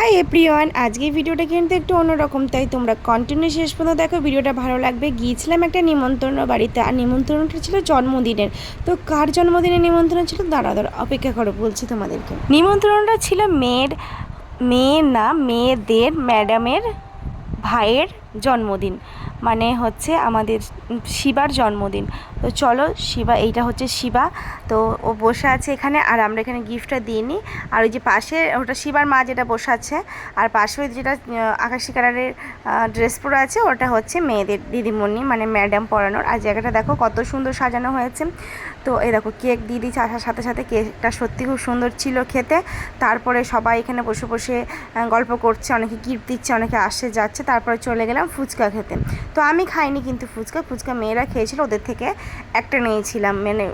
Hi everyone, আজকের ভিডিওটা কিন্তু একটু অন্যরকম, তাই তোমরা কন্টিনিউ শেষ পর্যন্ত দেখো, ভিডিওটা ভালো লাগবে। গিয়েছিলাম একটা নিমন্ত্রণ বাড়িতে, আর নিমন্ত্রণটা ছিল জন্মদিনের। তো কার জন্মদিনের নিমন্ত্রণ ছিল দাঁড়া অপেক্ষা করো, বলছি তোমাদেরকে। নিমন্ত্রণটা ছিল মেয়েদের ম্যাডামের ভাইয়ের জন্মদিন, মানে হচ্ছে আমাদের শিবার জন্মদিন। তো চলো, শিবা, এইটা হচ্ছে শিবা। তো ও বসে আছে এখানে, আর আমরা এখানে গিফটটা দিয়ে নিই। আর ওই যে পাশে ওটা শিবার মা যেটা বসে আছে, আর পাশে ওই যেটা আকাশি কালারের ড্রেস পরে আছে, ওটা হচ্ছে মেয়েদের দিদিমণি, মানে ম্যাডাম পড়ানোর। আর জায়গাটা দেখো কত সুন্দর সাজানো হয়েছে। তো এই দেখো কেক দিয়ে দিচ্ছে, আসার সাথে সাথে কেকটা সত্যি খুব সুন্দর ছিল খেতে। তারপরে সবাই এখানে বসে বসে গল্প করছে, অনেকে গিফট দিচ্ছে, অনেকে আসে যাচ্ছে। তারপরে চলে গেলাম ফুচকা খেতে। তো আমি খাইনি, কিন্তু ফুচকা মেয়েরা খেয়েছিল, ওদের থেকে একটা নিয়েছিলাম। মানে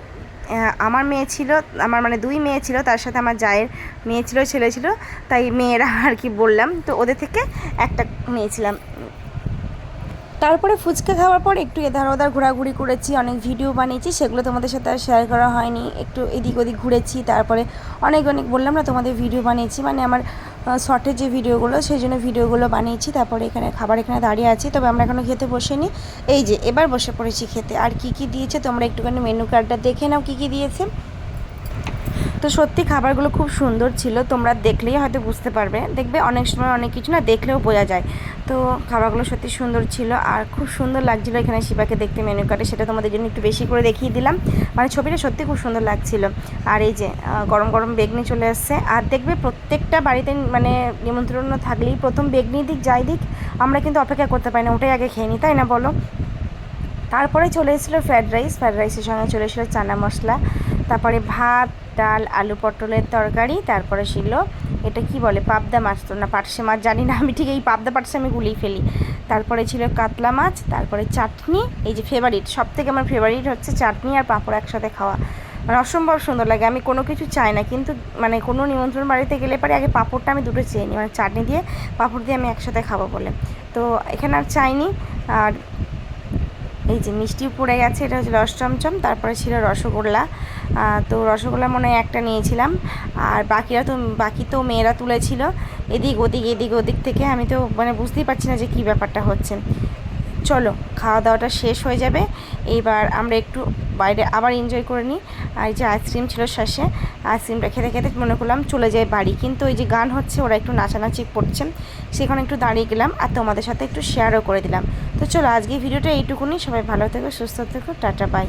আমার মেয়ে ছিল, আমার মানে দুই মেয়ে ছিল, তার সাথে আমার জায়ের মেয়ে ছিল, ছেলে ছিল, তাই মেয়েরা আর কি বললাম। তো ওদের থেকে একটা নিয়েছিলাম। তারপরে ফুচকা খাওয়ার পর একটু এধার ওধার ঘোরাঘুরি করেছি, অনেক ভিডিও বানিয়েছি, সেগুলো তোমাদের সাথে আর শেয়ার করা হয়নি। একটু এদিক ওদিক ঘুরেছি, তারপরে অনেক বললাম না তোমাদের ভিডিও বানিয়েছি, মানে আমার শর্টের যে ভিডিওগুলো, সেই জন্য ভিডিওগুলো বানিয়েছি। তারপরে এখানে এখানে দাঁড়িয়ে আছি, তবে আমরা এখনও খেতে বসিনি। এই যে এবার বসে পড়েছি খেতে। আর কি কি দিয়েছে তোমরা একটুখানি মেনু কার্ডটা দেখে নাও, কি কি দিয়েছে। তো সত্যি খাবারগুলো খুব সুন্দর ছিল, তোমরা দেখলেই হয়তো বুঝতে পারবে। দেখবে অনেক সময় অনেক কিছু না দেখলেও বোঝা যায়। তো খাবারগুলো সত্যি সুন্দর ছিল, আর খুব সুন্দর লাগছিলো এখানে শিবাকে দেখতে মেনু কার্ডে, সেটা তোমাদের জন্য একটু বেশি করে দেখিয়ে দিলাম। মানে ছবিটা সত্যি খুব সুন্দর লাগছিল। আর এই যে গরম গরম বেগনি চলে আসছে। আর দেখবে প্রত্যেকটা বাড়িতে মানে নিমন্ত্রণ থাকলেই প্রথম বেগনি দিক যাই দিক, আমরা কিন্তু অপেক্ষা করতে পারি না, ওটাই আগে খেয়ে নিই, তাই না বলো। তারপরে চলে এসেছিলো ফ্রায়েড রাইসের সঙ্গে চলে এসেছিলো চানা মশলা, তারপরে ভাত, ডাল, আলু পটলের তরকারি, তারপরে ছিল এটা কি বলে, পাবদা মাছ, তো না পার্শে মাছ জানি না আমি ঠিক, এই পাবদা পার্শে আমি গুলিয়ে ফেলি। তারপরে ছিল কাতলা মাছ, তারপরে চাটনি। এই যে ফেভারিট, সবথেকে আমার ফেভারিট হচ্ছে চাটনি আর পাঁপড় একসাথে খাওয়া, মানে অসম্ভব সুন্দর লাগে। আমি কোনো কিছু চাই না, কিন্তু মানে কোনো নিমন্ত্রণ বাড়িতে গেলে পরে আগে পাঁপড়টা আমি দুটো চেয়ে নিই, মানে চাটনি দিয়ে পাঁপড় দিয়ে আমি একসাথে খাবো বলে। তো এখানে আর চাইনি। আর এই যে মিষ্টিও পড়ে গেছে, এটা হচ্ছে রস চমচম। তারপরে ছিল রসগোল্লা। তো রসগোল্লা মনে হয় একটা নিয়েছিলাম, আর বাকি তো মেয়েরা তুলেছিল এদিক ওদিক থেকে। আমি তো মানে বুঝতেই পারছি না যে কী ব্যাপারটা হচ্ছে। চলো, খাওয়া দাওয়াটা শেষ হয়ে যাবে, এইবার আমরা একটু বাইরে আবার এনজয় করে নিই। আর এই যে আইসক্রিম ছিল শেষে, আইসক্রিমটা খেতে খেতে মনে করলাম চলে যাই বাড়ি, কিন্তু ওই যে গান হচ্ছে, ওরা একটু নাচানাচি করছে, সেখানে একটু দাঁড়িয়ে গেলাম আর তোমাদের সাথে একটু শেয়ারও করে দিলাম। তো চলো, আজকে ভিডিওটা এইটুকুনি। সবাই ভালো থেকো, সুস্থ থেকো, টাটা, বাই।